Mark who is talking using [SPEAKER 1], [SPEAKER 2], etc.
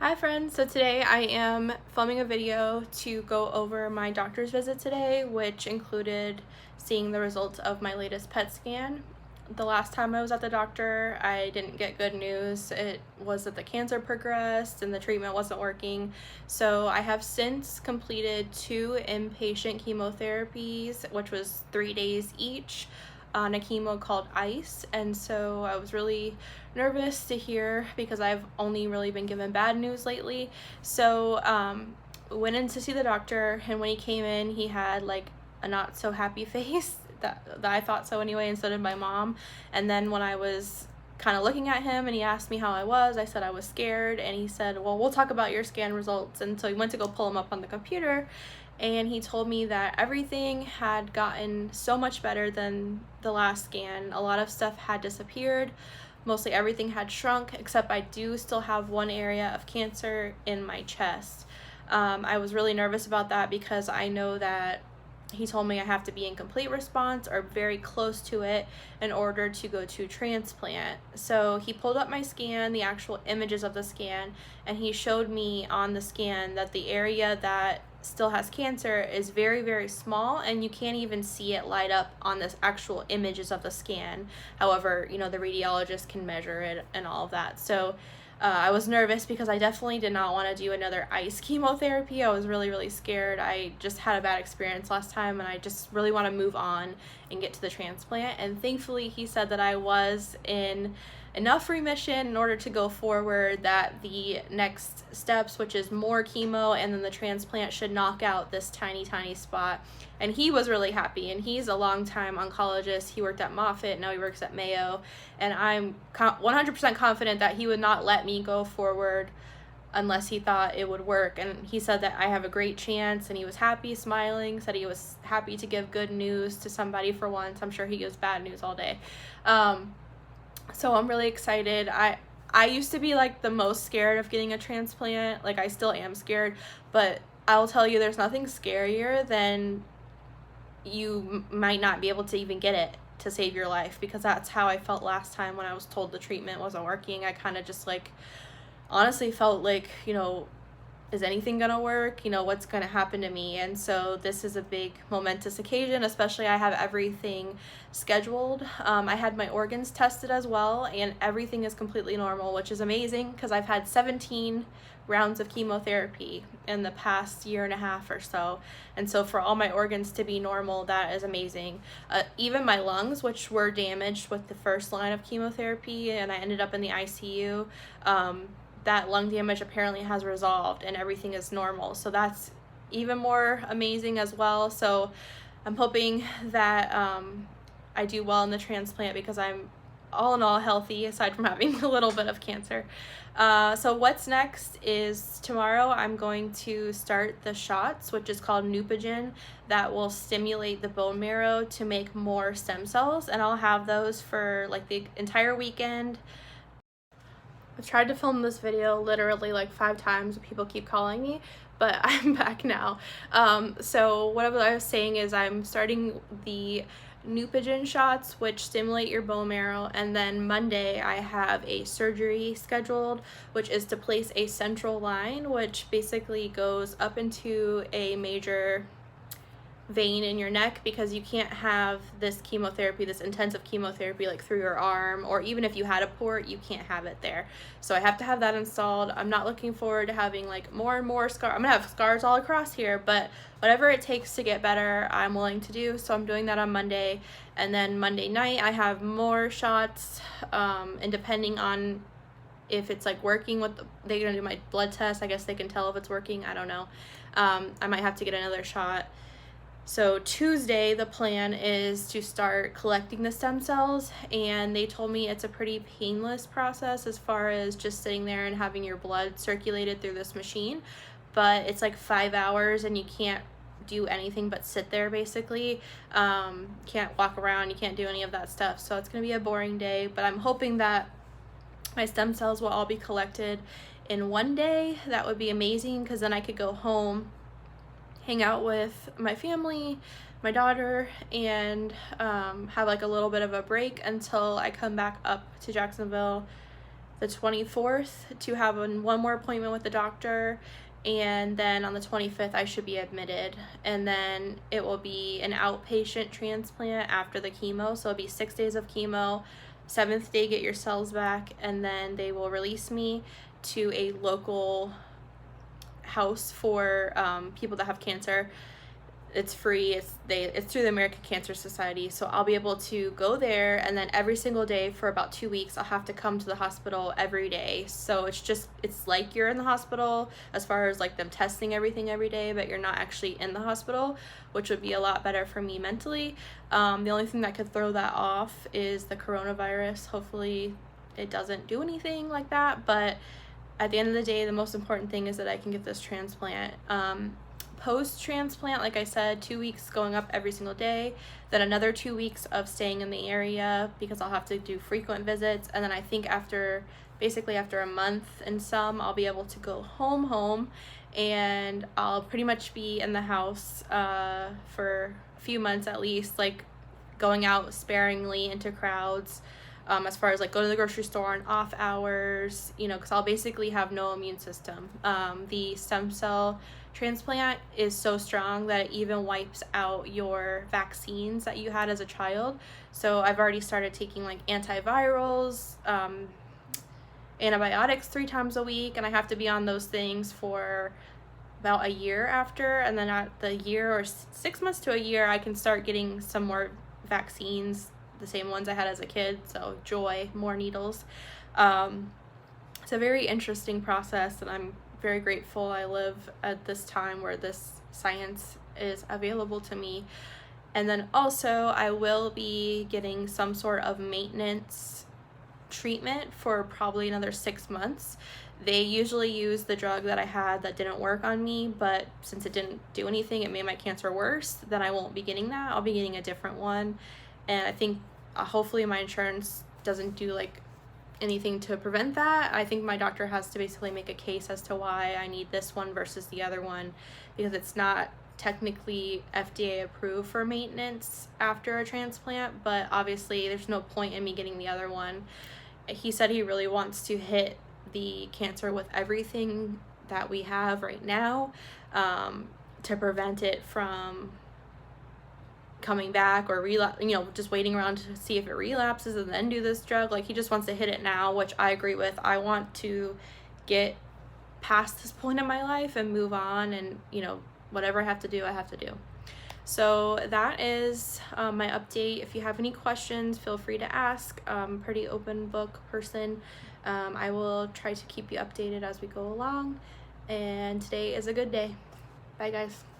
[SPEAKER 1] Hi friends, so today I am filming a video to go over my doctor's visit today, which included seeing the results of my latest PET scan. The last time I was at the doctor, I didn't get good news. It was that the cancer progressed and the treatment wasn't working. So I have since completed 2 inpatient chemotherapies, which was 3 days each, on a chemo called ICE, and so I was really nervous to hear because I've only really been given bad news lately. So went in to see the doctor, and when he came in, he had like a not so happy face. that I thought so anyway, and so did my mom. And then when I was kind of looking at him and he asked me how I was, I said I was scared, and he said, well, we'll talk about your scan results. And so he went to go pull them up on the computer, and he told me that everything had gotten so much better than the last scan. A lot of stuff had disappeared. Mostly everything had shrunk, except I do still have one area of cancer in my chest. I was really nervous about that because I know that he told me I have to be in complete response or very close to it in order to go to transplant. So he pulled up my scan, the actual images of the scan, and he showed me on the scan that the area that still has cancer is very, very small, and you can't even see it light up on the actual images of the scan. However, the radiologist can measure it and all of that. So I was nervous because I definitely did not want to do another ICE chemotherapy. I was really, really scared. I just had a bad experience last time, and I just really want to move on and get to the transplant. And thankfully, he said that I was in enough remission in order to go forward, that the next steps, which is more chemo and then the transplant, should knock out this tiny, tiny spot. And he was really happy, and he's a longtime oncologist. He worked at Moffitt, now he works at Mayo, and I'm 100% confident that he would not let me go forward unless he thought it would work. And he said that I have a great chance, and he was happy, smiling, said he was happy to give good news to somebody for once. I'm sure he gives bad news all day. So I'm really excited. I used to be like the most scared of getting a transplant. Like, I still am scared, but I'll tell you, there's nothing scarier than you might not be able to even get it to save your life, because that's how I felt last time when I was told the treatment wasn't working. I kind of just honestly felt like, is anything gonna work? What's gonna happen to me? And so this is a big momentous occasion, especially I have everything scheduled. I had my organs tested as well, and everything is completely normal, which is amazing because I've had 17 rounds of chemotherapy in the past year and a half or so. And so for all my organs to be normal, that is amazing. Even my lungs, which were damaged with the first line of chemotherapy, and I ended up in the ICU, that lung damage apparently has resolved and everything is normal. So that's even more amazing as well. So I'm hoping that I do well in the transplant, because I'm all in all healthy aside from having a little bit of cancer. So what's next is tomorrow I'm going to start the shots, which is called Neupogen, that will stimulate the bone marrow to make more stem cells, and I'll have those for like the entire weekend. I've tried to film this video literally like 5 times, people keep calling me, but I'm back now. So what I was saying is I'm starting the Neupogen shots, which stimulate your bone marrow, and then Monday I have a surgery scheduled, which is to place a central line, which basically goes up into a major vein in your neck, because you can't have this chemotherapy, this intensive chemotherapy, like through your arm, or even if you had a port, you can't have it there. So I have to have that installed. I'm not looking forward to having like more and more scars. I'm gonna have scars all across here, but whatever it takes to get better, I'm willing to do. So I'm doing that on Monday, and then Monday night I have more shots, and depending on if it's like working with they're gonna do my blood test. I guess they can tell if it's working, I don't know. I might have to get another shot. So Tuesday, the plan is to start collecting the stem cells, and they told me it's a pretty painless process as far as just sitting there and having your blood circulated through this machine, but it's like 5 hours and you can't do anything but sit there basically. Can't walk around, you can't do any of that stuff, so it's gonna be a boring day, but I'm hoping that my stem cells will all be collected in one day. That would be amazing, because then I could go home, hang out with my family, my daughter, and have like a little bit of a break until I come back up to Jacksonville the 24th to have one more appointment with the doctor, and then on the 25th I should be admitted, and then it will be an outpatient transplant after the chemo. So it'll be 6 days of chemo, 7th day get your cells back, and then they will release me to a local house for people that have cancer. It's free. It's through the American Cancer Society. So I'll be able to go there, and then every single day for about 2 weeks I'll have to come to the hospital every day. So it's like you're in the hospital as far as like them testing everything every day, but you're not actually in the hospital, which would be a lot better for me mentally. The only thing that could throw that off is the coronavirus. Hopefully it doesn't do anything like that, but at the end of the day, the most important thing is that I can get this transplant. Post-transplant, like I said, 2 weeks going up every single day, then another 2 weeks of staying in the area because I'll have to do frequent visits, and then I think after a month and some, I'll be able to go home, and I'll pretty much be in the house for a few months at least, like going out sparingly into crowds, as far as like go to the grocery store on off hours, because I'll basically have no immune system. The stem cell transplant is so strong that it even wipes out your vaccines that you had as a child. So I've already started taking like antivirals, antibiotics 3 times a week, and I have to be on those things for about a year after, and then at the year or 6 months to a year I can start getting some more vaccines, the same ones I had as a kid, so joy, more needles. It's a very interesting process, and I'm very grateful I live at this time where this science is available to me. And then also I will be getting some sort of maintenance treatment for probably another 6 months. They usually use the drug that I had that didn't work on me, but since it didn't do anything, it made my cancer worse. Then I won't be getting that. I'll be getting a different one, and I think hopefully my insurance doesn't do like anything to prevent that. I think my doctor has to basically make a case as to why I need this one versus the other one, because it's not technically FDA approved for maintenance after a transplant, but obviously there's no point in me getting the other one. He said he really wants to hit the cancer with everything that we have right now, to prevent it from coming back or just waiting around to see if it relapses and then do this drug. Like, he just wants to hit it now, which I agree with. I want to get past this point in my life and move on, and whatever I have to do, I have to do. So that is my update. If you have any questions, feel free to ask. I'm a pretty open book person. I will try to keep you updated as we go along, and today is a good day. Bye guys.